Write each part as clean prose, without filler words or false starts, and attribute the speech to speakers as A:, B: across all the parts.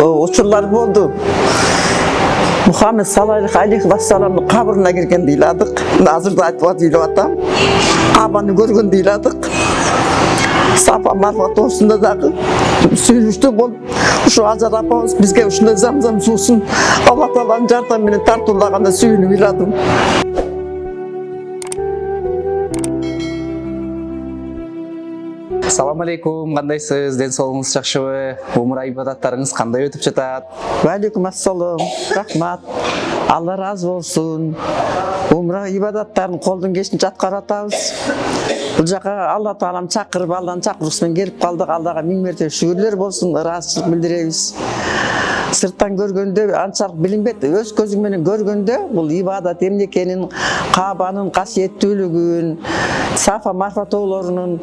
A: Uçurlar oldu. Muhammed sallallahu aleyhi ve sellem'in kabrına girgen deyladık. Nazırda aytıp deyladım. Kabanı görgen deyladık. Safa Marfa dostunda da sürüştü bol. Şu Azar apamız bizge uşunda zamzam susun. Allah Teala'nın jardan beni tartulaganda suyunu viladım.
B: Assalamu alaikum, kandayсыз? Ден соолугуңуз жакшыбы? Умур ибадаттарыңыз кандай өтүп жатат?
A: Валейкум ассалам, рахмат. Allah razı olsun. Umra ibadattарын колдун келишинче аткарып атабыз. Бул жака Алла Таалам чакырып, Алланын чакыруусу менен келип калдык. Аллага миң мерте шүгүрлөр болсун, ыраазычылык билдиребиз. Сырттан көргөндө анчалык билинбейт. Өз көзүң менен көргөндө бул ибадат эмне экенин, Каабанын касиеттүүлүгүн, Сафа Марфа тоолорунун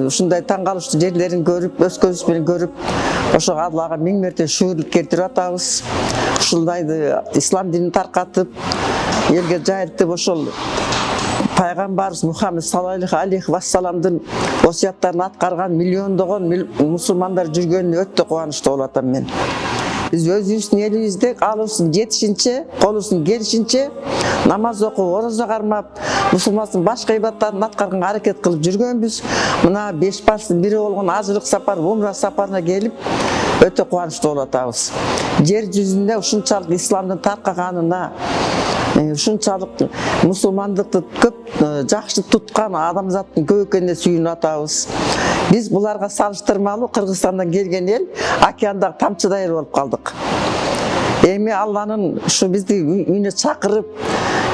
A: ушундай таң калыштуу жерлерин көрүп, өз көзүбүз менен көрүп, ошого Аллага миң мерте шүгүрлүк келтирип атабыз. Ушундайды ислам динин таркатып, элге жайылтып ошол Пайгамбарыбыз Мухаммед саллаллаху алейхи ва салламдын осуяттарын аткарган миллиондогон мусулмандар жүргөнүнө өтө кубанычтуу болуп атам мен. Biz özümüzün elimizde alışsın yetişince, koluşsun gelişince namaz okup, oruza karmap, musulmansın başka ibadatlarını atkargan hareket kılıp жүргөнбүз. Mına 5 başlı biri olgun ajılık sapar, umra saparına gelip öte kuvançlı болуп атабыз. Жер жүзүндө ушунчалык исламдын таркаганына, ушунчалык мусулмандыкты көп жакшы туткан адамзаттын көп экенине сүйүнүп атабыз. Biz bularga salıştırmalı Kırgızistan'dan gelgen el okeandagi tamçıday el bolup kaldık. Эми Allah'ın şu bizi үйüne çakırıp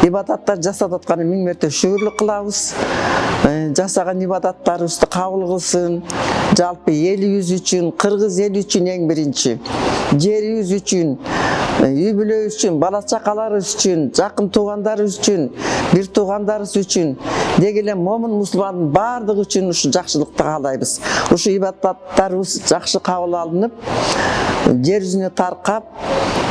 A: ibadatlar жасап атканы миң мерте шүгүрлүк кылабыз. Жасаган ибадаттарыбызды кабыл кылсын. Жалпы элибиz үчүн, кыргыз эли үчүн эң биринчи. Жерибиz үчүн, үй бүлөбүз үчүн, бала чакаларыбыз үчүн, жакын туугандарыбыз үчүн, бир туугандарыбыз үчүн, деги эле момун мусулмандын баардыгы үчүн ушу жакшылыкты каалайбыз. Ушу ибадаттарыбыз жакшы кабыл алынып, жер жүзүнө таркап,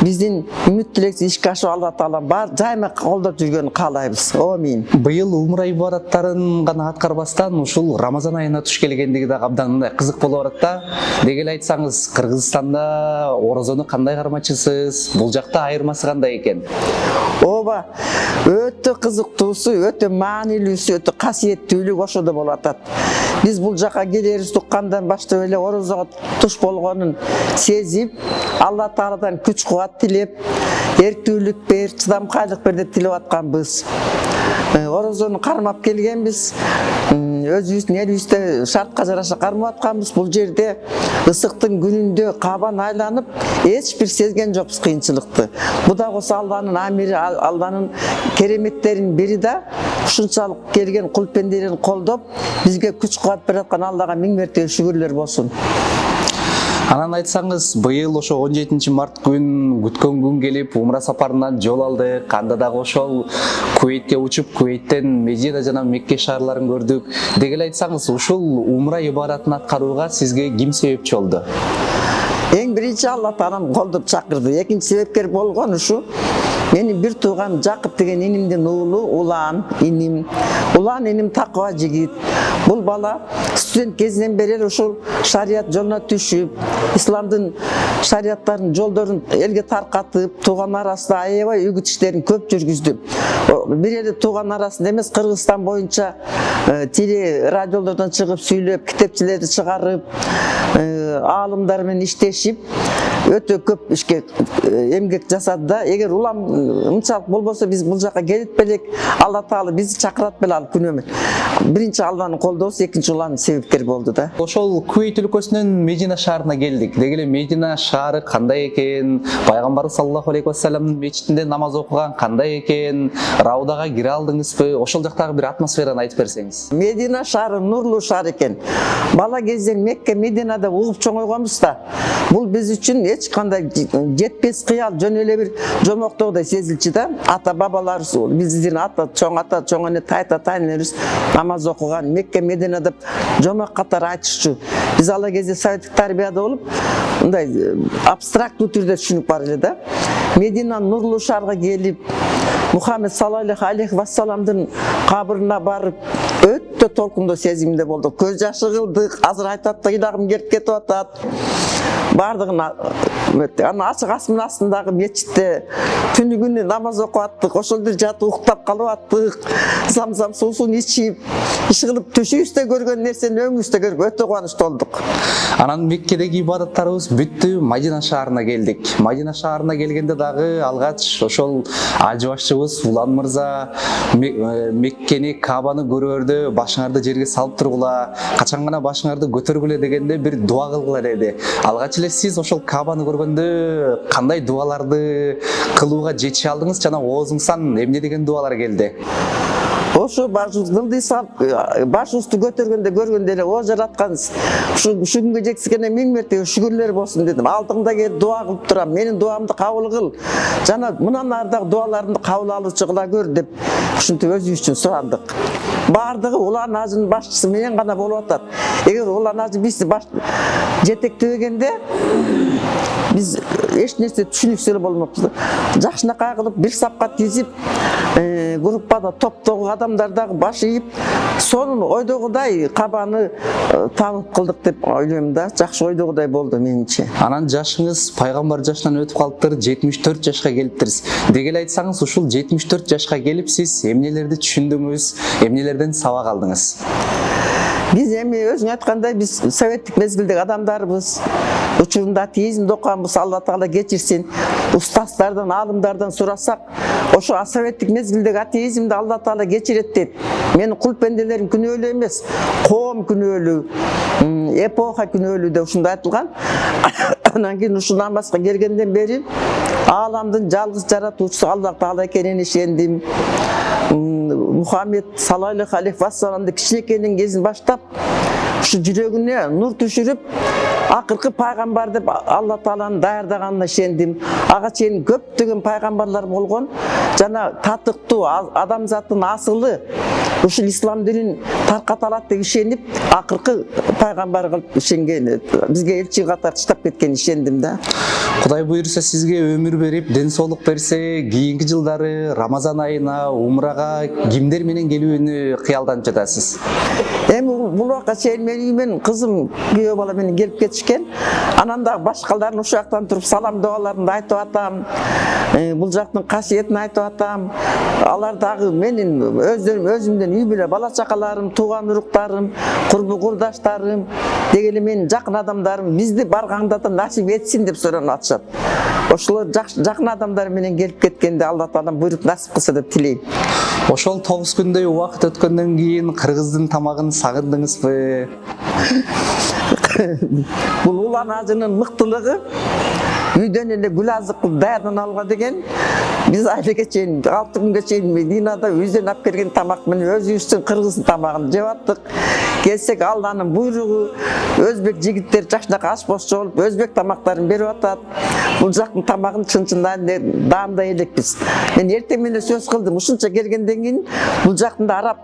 A: биздин үмүт тилекти ишке ашып Алла Таала бар жайма колдоп жүргөнүн каалайбыз. Амин.
B: Быйыл умра ибадаттарын гана аткарбастан ушул Рамазан айына туш келгендиги да абдан кызык болуп атат да. Деги эле айтсаңыз, Кыргызстанда орозону кандай кармачысыз? Бул жакта айырмасы кандай экен?
A: Ооба, өтө кызыктуусу, өтө маанилүүсү, өтө касиеттүүлүгү ошодо болуп атат. Биз бул жака келерибиз уккандан баштап эле орозого туш болгонун сезип, Алла Тааладан күч кубат тилеп, эрктүүлүк бер, чыдамкайлык бер деп тилеп атканбыз. Орозону кармап келгенбиз. Өзүбүздүн элибизде шартка жараша кармап атканбыз. Бул жерде ысыктын күнүндө Каабаны айланып, эч бир сезген жокпуз кыйынчылыкты. Бу да кошо Алланын амири, Алланын кереметтеринин бири да. Ушунчалык келген кул пенделерин колдоп, бизге күч кубат берип аткан Аллага миң мерте шүгүрлөр болсун.
B: Анан айтсаңыз, быйыл ошо 17 март күн күткөн күн келип, умра сапарынан жол алдык. Канда дагы ошол Куweitке учуп, Куweiттен Медина жана Мекке шаарларын көрдүк. Деги эле айтсаңыз, ушул умра ибадатын аткарууга сизге ким себепчи болду?
A: Эң биринчи Алла Таалам колдоп чакырды. Экинчи себепкер болгон ушу менин бир тууган Жакып деген инимдин уулу Улан иним. Улан иним такыба жигит. Бул бала студент кезинен бери ушул шарият жолуна түшүп, исламдын шарияттарын жолдорун элге таркатып, тууган арасында аябай үгүт иштерин көп жүргүздү. Бир эле тууган арасында эмес, Кыргызстан боюнча теле радиолордон чыгып сүйлөп, китепчилерди чыгарып, аалымдар менен иштешип, өтө көп ишке эмгек жасады да. Эгер улам мынчалык болбосо биз бул жака келип белек, Алла Таала бизди чакырат беле ал күнөмөн. Биринчи Алланын колдоосу, экинчи улан себепкер болду да.
B: Ошол Куweit өлкөсүнөн Медина шаарына келдик. Деги эле Медина шаары кандай экен? Пайгамбарыбыз саллаллаху алейхи ва салламдын мечитинде намаз окуган кандай экен? Раудага кире алдыңызбы? Ошол жактагы бир атмосфераны айтып берсеңиз.
A: Медина шаары нурлуу шаар экен. Бала кезден Мекке, Мединада угуп чоңойгонбуз да. Бул биз үчүн эч кандай жетпес кыял, жөн эле бир жомоктогудай сезилчү да. Ата бабаларыбыз, биздин ата чоң эне тайнелерибиз намаз окуган Мекке, Медина деп жомок катары айтышчу. Биз ала кезде советтик тарбияда болуп, мындай абстрактуу түрдө түшүнүп бар эле да. Медина нурлуу шаарга келип, Мухаммед саллаллаху алейхи ва салламдын кабырына барып, өтө толкундуу сезимде болдук. Көз жашы кылдык. Азыр айтат да ыйлагым келип кетип атат. Бардыгын аны ачык асман астындагы мечитте түнү күнү намаз окуп аттык. Ошолдо жатып уктап калып аттык. Замзам суусун ичип, иш кылып төшүбүздө көргөн нерсени өңүбүздө көрүп өтө кубанычтуу болдук.
B: Анан Меккедеги ибадаттарыбыз бүттү, Мадина шаарына келдик. Мадина шаарына келгенде дагы алгач ошол ажы башчыбыз Улан мырза Меккени, Кабаны көрөрдө башыңарды жерге салып тургула, качан гана башыңарды көтөргүлө дегенде бир дуа кылгыла деди. Алгач эле сиз ошол Кабаны көргөндө кандай дуаларды кылууга жетише алдыңыз жана оозуңуздан эмне деген дуалар келди?
A: Ошо башыбызды салып, башыбызды көтөргөндө көргөндө эле о жараткан ушу күнгө жеткизгене 1000 мерте шүгүрлөр болсун дедим. Алдыңда келип дуа кылып турам. Менин дуамды кабыл кыл. Жана мындан ардагы дуаларымды кабыл алуучу кыла көр деп ушинтип өзүбүз үчүн сурандык. Бардыгы Улан ажынын башчысы менен гана болуп атат. Эгер Улан ажы бизди жетектебегенде биз эч нерсе түшүнүксүз эле болмокпуз. Жакшынакай кылып бир сапка тизип, группада топтогу адамдар дагы баш ийип, сонун ойдогудай Кабаны табып кылдык деп ойлойм да. Жакшы ойдогудай болду менимче.
B: Анан жашыңыз пайгамбар жашынан өтүп калыптыр, 74 жашка келиптирсиз. Деги эле айтсаңыз, ушул 74 жашка келип сиз эмнелерди түшүндүңүз, эмнелерден сабак алдыңыз?
A: Биз эми өзүң айткандай биз советтик мезгилдеги адамдарбыз. Учурунда атеизмди окуганбыз, Алла Таала кечирсин. Устаздардан, алымдардан сурасак, ошо советтик мезгилдеги атеизмди Алла Таала кечирет дейт. Менин кул пенделерим күнөөлүү эмес, коом күнөөлүү, эпоха күнөөлүү деп ушундай айтылган. Анан кийин ушу намазга келгенден бери ааламдын жалгыз жаратуучусу Алла Таала экенине ишендим. Мухаммед саллаллаху алейхи вассаламды кичинекейден кезин баштап ушу жүрөгүнө нур түшүрүп, акыркы пайгамбар деп Алла Тааланын даярдаганына ишендим. Ага чейин көптөгөн пайгамбарлар болгон. Жана татыктуу адамзаттын асылы ушул ислам динин тарката алат деп ишенип, акыркы пайгамбар кылып ишенген, бизге элчи катары таштап кеткен ишендим да.
B: Кудай буйруса сизге өмүр берип, ден соолук берсе, кийинки жылдары Рамазан айына, умрага кимдер менен келүүнү кыялданып жатасыз?
A: Эми бул убакка чейин менин үйүмөн кызым, күйөө бала менен келип кетишкен. Анан дагы башкалардын ушул жактан туруп салам дуаларымды айтып атам. Бул жактын касиетин айтып атам. Алар дагы менин өзүмдөн үй бүлө бала чакаларым, тууган уруктарым, курбу курдаштарым, деги эле менин жакын адамдарым бизди барганда да насип этсин деп суранып атышат. Ошолор жакын адамдар менен келип кеткенде Алла Таалам буйруп насип кылса деп тилейм.
B: Ошол 9 күндөй убакыт өткөндөн кийин кыргыздын тамагын сагындыңызбы?
A: Бул Улан ажынын мыктылыгы үйдөн эле гүл азык даярдана алга деген. Биз айлыга чейин 6 күнгө чейин Мединада үйдөн алып келген тамак менен өзүбүздүн кыргыз тамагын жеп аттык. Келсек Алланын буйругу, өзбек жигиттери жакшынакай ашпоз болуп өзбек тамактарын берип атат. Бул жактын тамагын чын-чындан даамдай элекпиз. Мен эртең менен сөз кылдым, ушунча келгенден кийин бул жактын да араб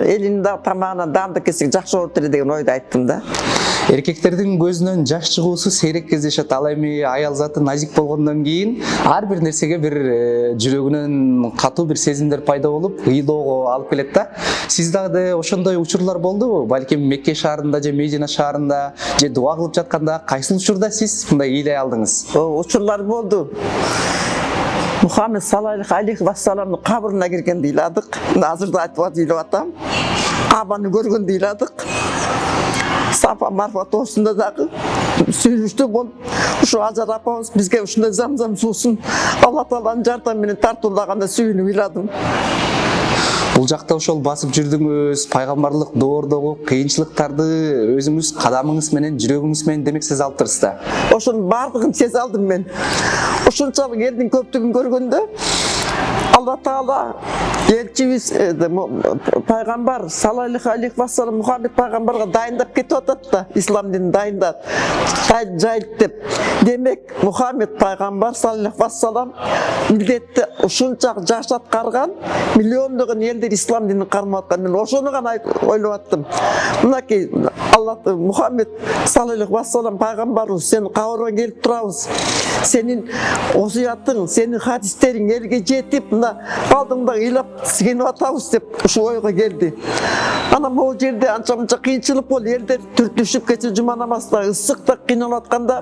A: элинин да тамагынан даамда келсек жакшы болот эле деген ойду айттым да.
B: Эркектердин көзүнөн жаш чыгуусу сейрек кездешет. Ал эми аял заты назик болгондон кийин ар бир нерсеге бир жүрөгүнөн катуу бир сезимдер пайда болуп, ыйлоого алып келет да. Сиз дагы ошондой учурлар болдубу? Балким Мекке шаарында же Медина шаарында же дуа кылып жатканда кайсы учурда сиз мындай ыйлай алдыңыз?
A: Учурлар болду. Мухаммед саллаллаху алейхи вассаламдын кабырына киргенде ыйладык. Азыр да айтып ыйлап атам. Кабаны көргөндө ыйладык. Сафа Марва тоосунда дагы сүйүнүчтүү болуп, ушу Ажар апабыз бизге ушундай замзам суусун Алла Тааланын жардамы менен тартуулаганда сүйүнүп ыйладым.
B: Бул жакта ошол басып жүрдүңүз, пайгамбарлык доордогу кыйынчылыктарды өзүңүз кадамыңыз менен, жүрөгүңүз менен демек сезе алыптырсыз да.
A: Ошонун бардыгын сезе алдым мен. Ошончолук элдин көптүгүн көргөндө Алла Таала элчибиз пайгамбар саллаллаху алейхи вассалам Мухаммед пайгамбарга дайындап кетип атат да, ислам динин дайындап жайылт деп. Демек Мухаммед пайгамбар саллаллаху вассалам милдетти ушунча жаш аткарган, миллиондогон элдер ислам динин кармап аткан. Мен ошону гана ойлоп аттым. Мынакей Алла Мухаммед саллаллаху вассалам пайгамбарыбыз, сенин кабырыңа келип турабыз. Сенин осуятың, сенин хадистериң элге жетип, мына алдыңда ыйлап сыйынып атабыз деп ушу ойго келди. Ana bu жерде анча-мынча кыйынчылык болду. Элдер түртүшүп кетти жума намазда, ысыкта кыйналып атканда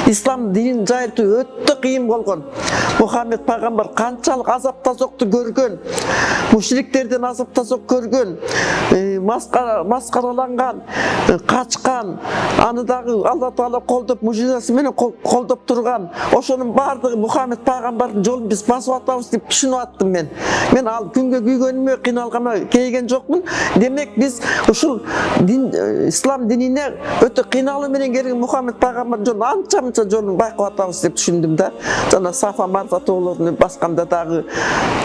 A: ислам динин жайылтуу өтө кыйын болгон. Мухаммед пайгамбар канчалык азап тазокту көргөн, мушриктерден азап тазок көргөн, маскараланган, качкан, аны дагы Алла Таала колдоп, мужизасы менен колдоп турган. Ошонун баардыгы Мухаммед пайгамбардын жолун биз басып атабыз деп түшүнүп аттым мен. Мен ал күнгө күйгөнүмө, кыйналганыма кейген жокмун. Демек биз ушул ислам динине өтө кыйналуу менен келген Мухаммед пайгамбардын жолун анча-мынча жолун байкап атабыз деп түшүндүм да. Жана Сафа Марфа тоолорун басканда дагы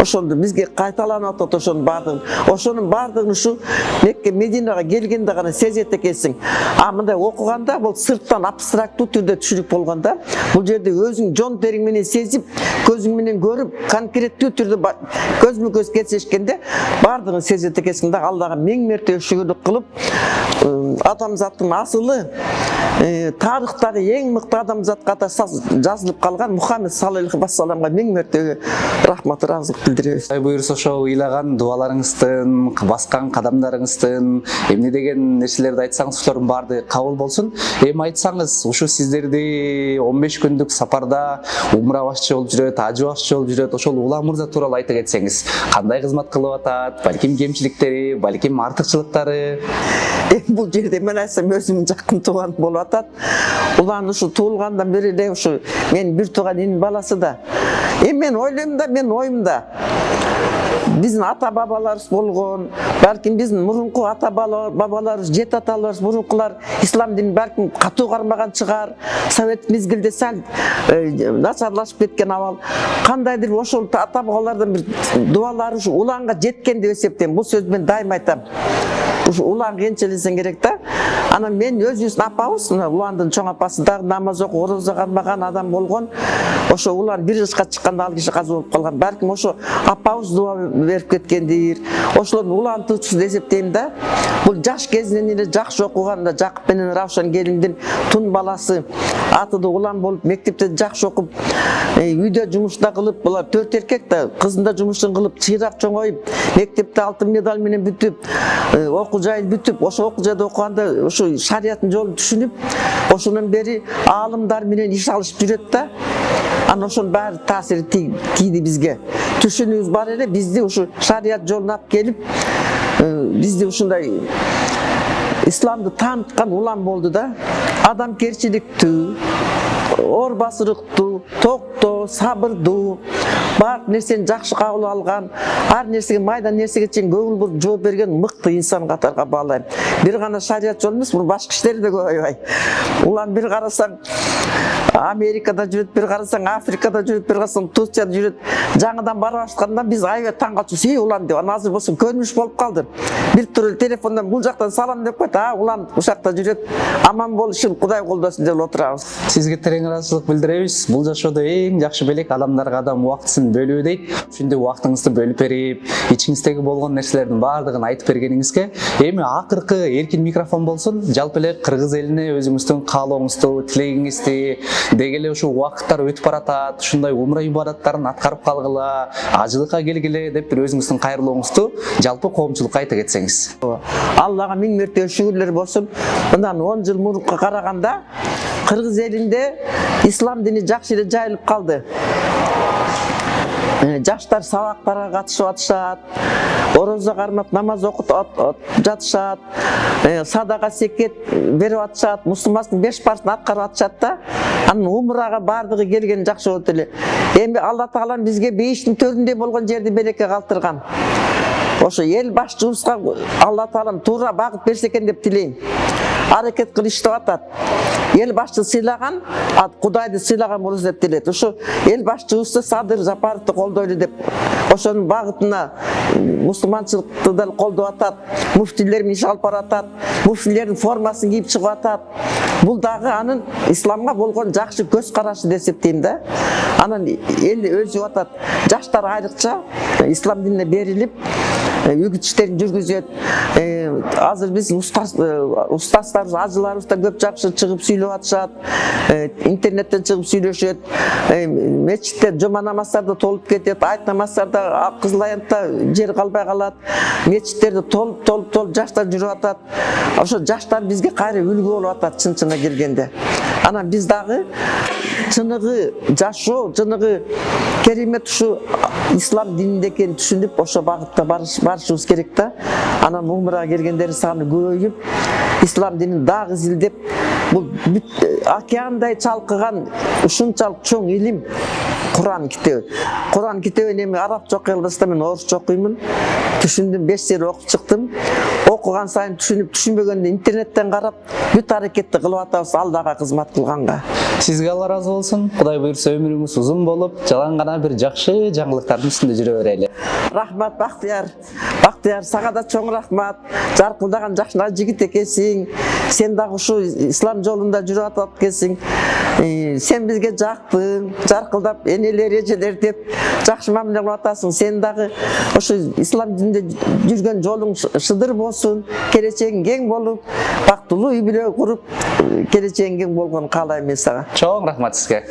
A: ошондо бизге кайталанып атат ошонун баардыгын. Ошонун баардыгын ушу Мекке Мединага келгенде гана сезет экенсиң. А мындай окуганда бул сырттан абстрактуу түрдө түшүнүк болгондо, бул жерде өзүң жон териң менен сезип, көзүң менен көрүп, конкреттүү түрдө көзмө көз кездешкенде баардыгын сезет экенсиң да. Аллага миң мерте шүгүрлүк кылып, адамзаттын асылы тарыхтагы эң мыкты адамзат катары жазылып калган Мухаммед саллаллаху алейхи вассаламга миң мерте рахмат, ыраазылык билдиребиз.
B: Кудай буйрса ошол ыйлаган дубаларыңыздын, баскан кадамдарыңыздын, эмне деген нерселерди айтсаңыз ошолордун баардыгы кабыл болсун. Эми айтсаңыз, ушу сиздерди 15 күндүк сапарда умра башчы болуп жүрөт, ажы башчы болуп жүрөт, ошол улам мырза тууралуу айтып кетсеңиз, кандай кызмат кылып атат, балким кемчиликтери, балким артыкчылыктары?
A: Бул жерде мен айтсам өзүмдүн жакын тууганым болуп атат. Улан ушу туулгандан бери эле ушу мен бир тууган инин баласы да. Мен ойлойм да, мен оюмда. Биздин ата бабаларыбыз болгон, балким биздин мурунку ата бабаларыбыз, жет аталарыбыз, мурункулар ислам динин балким катуу кармаган чыгар. Совет мезгилде сал начарлашып кеткен абал. Кандайдыр ошол ата бабалардан бир дубалары ушу уланга жеткен деп эсептейм. Бул сөздү мен дайым айтам. Ушу улан кенчелесең керек да. Анан мен өзүбүздүн апабыз, уландын чоң апасы дагы намаз окуп, орозо кармаган адам болгон. Ошо улан бир жашка чыкканда ал киши каза болуп калган. Балким ошо апабыз дуба берип кеткендир. Ошолордун улан туучусу деп эсептейм да. Бул жаш кезинен эле жакшы окуган да Жакып менен Равшан келиндин тун баласы. Аты да улан болуп, мектепте жакшы окуп, үйдө жумушта кылып, булар 4 эркек да, кызын да жумушун кылып, чыйрак чоңоюп, мектепте алтын медаль менен бүтүп, окуу жайын бүтүп, ошо окуу жайда окуганда ошо шарияттын жолун түшүнүп, ошондон бери аалымдар менен иш алышып жүрөт да. Анан ошонун баары таасири тийди бизге. Түшүнүүбүз бар эле, бизди ушу шарият жолуна алып келип, бизди ушундай исламды тааныткан улам болду да. Адамкерчиликтүү, оор басырыктуу, токтоо, сабырдуу, баардык нерсени жакшы кабыл алган, ар нерсеге майда нерсеге чейин көңүл буруп жооп берген мыкты инсан катарга баалайм. Бир гана шарият жол эмес, бул башка иштери да көп аябай. Улам бир карасаң Америкада жүрөт, бир карасаң Африкада жүрөт, бир карасаң Турцияда жүрөт. Жаңыдан бара баштаганда биз аябай таң калчубуз. Улам деп, анан азыр болсо көрүнүш болуп калды. Бир тур телефондон бул жактан салам деп койт. Улам ушакта жүрөт. Аман болушун, Кудай колдосун деп отурабыз.
B: Сизге терең ыраазычылык билдиребиз. Бул жашоодо эң жакшы белек адамдарга адам убактысын бөлүү дейт. Ошондой убактыңызды бөлүп берип, ичиңиздеги болгон нерселердин баардыгын айтып бергениңизге эми акыркы эркин микрофон болсун. Жалпы эле кыргыз элине өзүңүздүн каалооңузду, тилегиңизди, деги эле ушул убакыттар өтүп баратат, ушундай умра ибадаттарын аткарып калгыла, ажылыкка келгиле деп бир өзүңүздүн кайрылооңузду жалпы коомчулукка айта кетсеңиз.
A: Аллага миң мерте шүгүрлөр болсун. Мындан 10 жыл мурунка караганда кыргыз элинде ислам дини жакшы эле жайылып калды. Жаштар сабактарга катышып атышат, орозо кармап, намаз окуп жатышат, садака секет берип атышат, мусулмандын 5 парызын аткарып атышат да. Анын умрага баардыгы келген жакшы болот эле. Эми Алла Таалам бизге бейиштин төрүндөй болгон жерди береке калтырган. Ошо эл башчыбызга Алла Таалам туура багыт берсе экен деп тилейм. Аракет кылып иштеп атат. Эл башчы сыйлаган, Кудайды сыйлаган болот деп тилейт. Ошо эл башчыбызды Садыр Жапаровду колдойлу деп, ошонун багытына мусулманчылыкты да колдоп атат, муфтилер менен иш алып баратат, муфтилердин формасын кийип чыгып атат. Бул дагы анын исламга болгон жакшы көз карашы деп эсептейм да. Анан эл өзүп атат. Жаштар айрыкча ислам динине берилип, үгіт іштерін жүргізеді. Азыр біз ұстаздарыбыз, ажыларыбыз да көп жақсы шығып сүйлеп атышат, интернеттен шығып сүйлөшөт, мечитте жума намаздарда толуп кетет, айт намаздарда Кызыл Аянтта жер калбай калат, мечиттерде толуп жаштар жүрүп атат. Ошо жаштар бизге кайра үлгү болуп атат чын-чынына келгенде. Анан биз дагы чыныгы жашоо, чыныгы керемет ушу ислам дининде экенин түшүнүп, ошо багытта барышыбыз керек да. Анан умрага келгендер саны көбөйүп, ислам динин дагы изилдеп, бул океандай чалкыган ушунчалык чоң илим Куран китеби. Куран китебин эми арабча окуй албаса мен орусча окуймун. Түшүндүм, 5 жер окуп чыктым. Окуган сайын түшүнүп, түшүнбөгөндө интернеттен карап, бүт аракетти кылып атабыз Алдага кызмат кылганга.
B: Сизге Алла разы болсун. Кудай буйрса өмүрүңүз узун болуп, жалаң гана бир жакшы жаңылыктардын үстүндө жүрө берели.
A: Рахмат Бактияр. Бактияр, сага да чоң рахмат. Жаркылдаган жакшы жигит экенсиң. Сен дагы ушу ислам жолунда жүрүп атат экенсиң. Сен бизге жактың, жаркылдап энелер, эжелер деп жакшы мамиле кылып атасың. Сен дагы ошо ислам дининде жүргөн жолуң шыдыр болсун, келечегиң кең болуп, бактылуу үй бүлө куруп, келечегиң кең болгонун каалайм мен сага.
B: Чоң рахмат сизге.